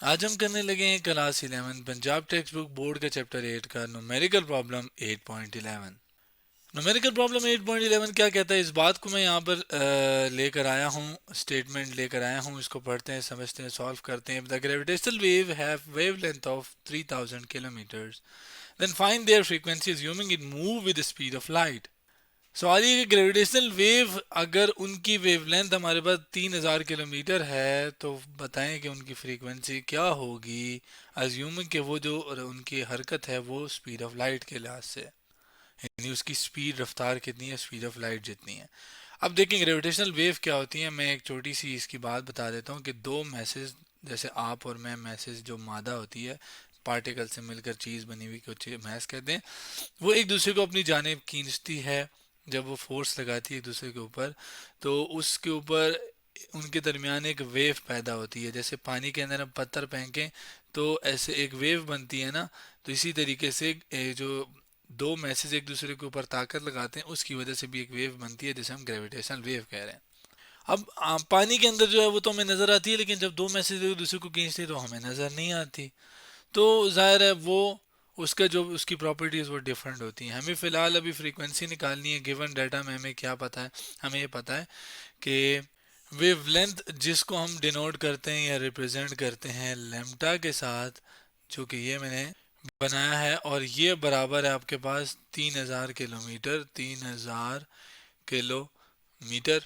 आज हम करने लगे हैं class 11 Punjab text book board का चैप्टर 8 का न्यूमेरिकल प्रॉब्लम 8.11। न्यूमेरिकल प्रॉब्लम 8.11 क्या कहता है, इस बात को मैं यहाँ पर लेकर आया हूँ, स्टेटमेंट लेकर आया हूँ। इसको पढ़ते हैं, समझते हैं, सॉल्व करते हैं। The gravitational wave have wavelength of 3000 kilometres, then find their frequency assuming it move with the speed of light. सवाल ये कि ग्रेविटेशनल वेव अगर उनकी वेवलेंथ हमारे पास 3000 किलोमीटर है तो बताएं कि उनकी फ्रीक्वेंसी क्या होगी, अज्यूमिंग कि वो जो उनकी हरकत है वो स्पीड ऑफ लाइट के लिहाज से, यानी उसकी स्पीड रफ्तार कितनी है, स्पीड ऑफ लाइट जितनी है। अब देखें ग्रेविटेशनल वेव क्या होती है। मैं एक छोटी सी इसकी बात बता देता हूँ कि दो मैसेज, जैसे आप और मैं, मैसेज जो मादा होती है, पार्टिकल से मिलकर चीज़ बनी हुई कुछ मैस कहते हैं, वो एक दूसरे को अपनी जानिब खींचती है। जब वो फोर्स लगाती है एक दूसरे के ऊपर, तो उसके ऊपर उनके दरमियान एक वेव पैदा होती है। जैसे पानी के अंदर हम पत्थर फेंकें तो ऐसे एक वेव बनती है ना, तो इसी तरीके से जो दो मैसेज एक दूसरे के ऊपर ताकत लगाते हैं उसकी वजह से भी एक वेव बनती है, जिसे हम ग्रेविटेशनल वेव कह रहे हैं। अब पानी के अंदर जो है वो तो हमें नज़र आती है, लेकिन जब दो मैसेज एक दूसरे को खींचते हैं तो हमें नज़र नहीं आती। तो जाहिर है वो उसका जो उसकी प्रॉपर्टीज़ वो डिफरेंट होती हैं। हमें फ़िलहाल अभी फ्रीक्वेंसी निकालनी है। गिवन डाटा में हमें क्या पता है, हमें ये पता है कि वेवलेंथ जिसको हम डिनोट करते हैं या रिप्रेजेंट करते हैं लैम्ब्डा के साथ, जो कि ये मैंने बनाया है, और ये बराबर है आपके पास 3000 किलोमीटर। 3000 किलोमीटर।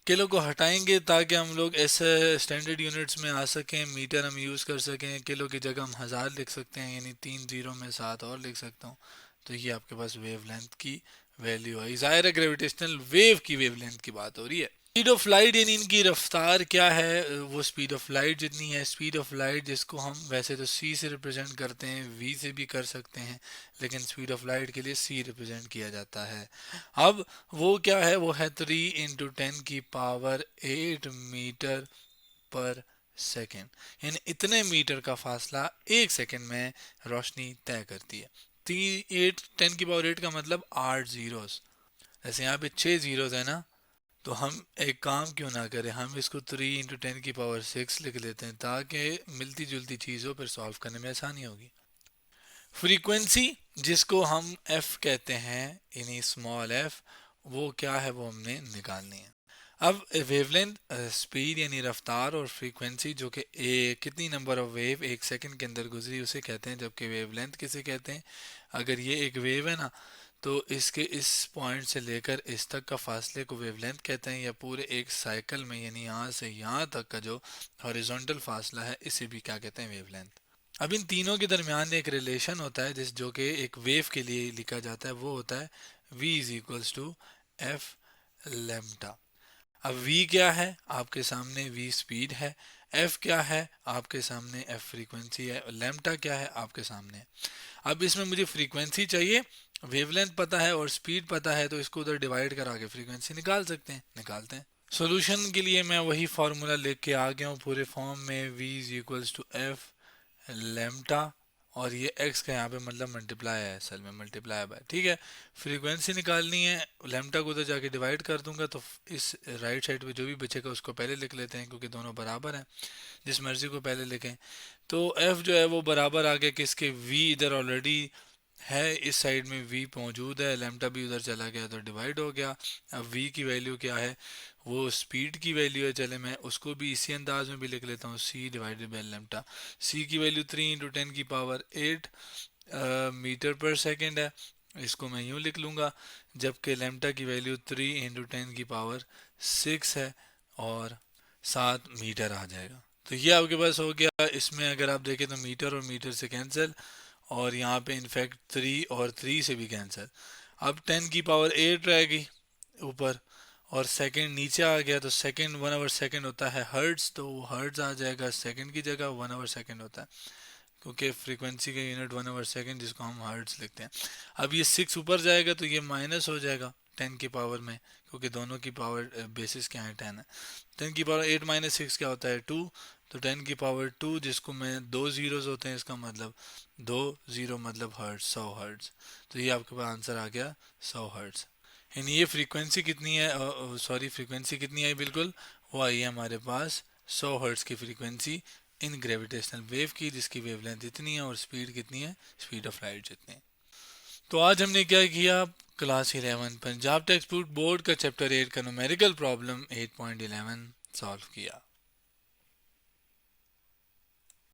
किलो को हटाएंगे ताकि हम लोग ऐसे स्टैंडर्ड यूनिट्स में आ सकें, मीटर हम यूज़ कर सकें। किलो की जगह हम हज़ार लिख सकते हैं, यानी 3 जीरो में 7 और लिख सकता हूँ। तो ये आपके पास वेवलेंथ की वैल्यू आई। ज़ाहिर है ग्रेविटेशनल वेव की वेवलेंथ की बात हो रही है। स्पीड ऑफ लाइट यानी इनकी रफ्तार क्या है, वो स्पीड ऑफ लाइट जितनी है। स्पीड ऑफ लाइट जिसको हम वैसे तो सी से रिप्रेजेंट करते हैं, वी से भी कर सकते हैं, लेकिन स्पीड ऑफ लाइट के लिए सी रिप्रेजेंट किया जाता है। अब वो क्या है, वो है 3 × 10⁸ मीटर पर सेकेंड, यानी इतने मीटर का फासला एक सेकेंड में रोशनी तय करती है। 10⁸ का मतलब 8 जीरोस। जैसे यहाँ पे 6 जीरोस है ना, तो हम एक काम क्यों ना करें, हम इसको 3 × 10⁶ लिख लेते हैं ताकि मिलती जुलती चीज़ों पर सॉल्व करने में आसानी होगी। फ्रीक्वेंसी जिसको हम एफ कहते हैं, यानी स्मॉल एफ, वो क्या है वो हमने निकालनी है। अब वेवलेंथ, स्पीड यानी रफ्तार, और फ्रीक्वेंसी जो कि कितनी नंबर ऑफ वेव एक सेकंड के अंदर गुजरी उसे कहते हैं, जबकि वेवलेंथ किसे कहते हैं। अगर ये एक वेव है ना, तो इसके इस पॉइंट से लेकर इस तक का फासले को वेवलेंथ कहते हैं, या पूरे एक साइकिल में यानी यहाँ से यहाँ तक का जो हॉरिजॉन्टल फासला है इसे भी क्या कहते हैं, वेवलेंथ। अब इन तीनों के दरमियान एक रिलेशन होता है जिस जो कि एक वेव के लिए लिखा जाता है, वो होता है v is equals to f lambda. अब v क्या है आपके सामने, v स्पीड है। f क्या है आपके सामने, f फ्रीक्वेंसी है। लेम्टा क्या है आपके सामने। अब इसमें मुझे फ्रीक्वेंसी चाहिए, वेवलेंथ पता है और स्पीड पता है, तो इसको उधर डिवाइड करा के फ्रीक्वेंसी निकाल सकते हैं, निकालते हैं। सॉल्यूशन के लिए मैं वही फार्मूला लेके के आ गया हूँ पूरे फॉर्म में, v is equals to f lambda, और ये x का यहाँ पे मतलब मल्टीप्लाई है, असल में मल्टीप्लाई बाय, ठीक है। फ्रीक्वेंसी निकालनी है, लेम्टा को उधर जाके डिवाइड कर दूंगा, तो इस राइट साइड पे जो भी बचेगा उसको पहले लिख लेते हैं, क्योंकि दोनों बराबर हैं, जिस मर्जी को पहले लिखें। तो f जो है वो बराबर आ गया किसके, v इधर ऑलरेडी है, इस साइड में v मौजूद है, लेम्टा भी उधर चला गया तो डिवाइड हो गया। अब v की वैल्यू क्या है, वो स्पीड की वैल्यू है। चले मैं उसको भी इसी अंदाज में भी लिख लेता हूँ, c डिवाइडेड बाय लेम्टा। c की वैल्यू 3 × 10⁸ मीटर पर सेकेंड है, इसको मैं यूँ लिख लूँगा। जबकि लेम्टा की वैल्यू 3 × 10⁶ है, और 7 मीटर आ जाएगा। तो ये आपके पास हो गया। इसमें अगर आप देखें तो मीटर और मीटर से कैंसिल, और यहाँ पे इनफैक्ट 3 और 3 से भी कैंसिल। अब 10⁸ रह गई ऊपर, और सेकंड नीचे आ गया, तो सेकंड 1/सेकंड होता है हर्ट्स, तो हर्ट्स आ जाएगा सेकंड की जगह, 1/सेकंड होता है, क्योंकि फ्रीक्वेंसी का यूनिट 1/सेकंड जिसको हम हर्ट्स लिखते हैं। अब ये 6 ऊपर जाएगा तो ये माइनस हो जाएगा 10 की पावर में, क्योंकि दोनों की पावर बेसिस क्या है, 10 है। 10 की पावर 8 माइनस 6 क्या होता है, 2। तो 10 की पावर 2, जिसको मैं दो जीरोस होते हैं, इसका मतलब 2 जीरो मतलब हर्ट्स, 100 हर्ट्स। तो ये आपके पास आंसर आ गया 100 हर्ट्स। यानी ये फ्रीक्वेंसी कितनी है, सॉरी फ्रीक्वेंसी कितनी आई, बिल्कुल वो आई है हमारे पास 100 हर्ट्स की फ्रीक्वेंसी इन ग्रेविटेशनल वेव की, जिसकी वेवलेंथ इतनी है और स्पीड कितनी है, स्पीड ऑफ लाइट जितनी है। तो आज हमने क्या किया, class 11 Punjab text book board का चैप्टर 8 का न्यूमेरिकल प्रॉब्लम 8.11 सॉल्व किया।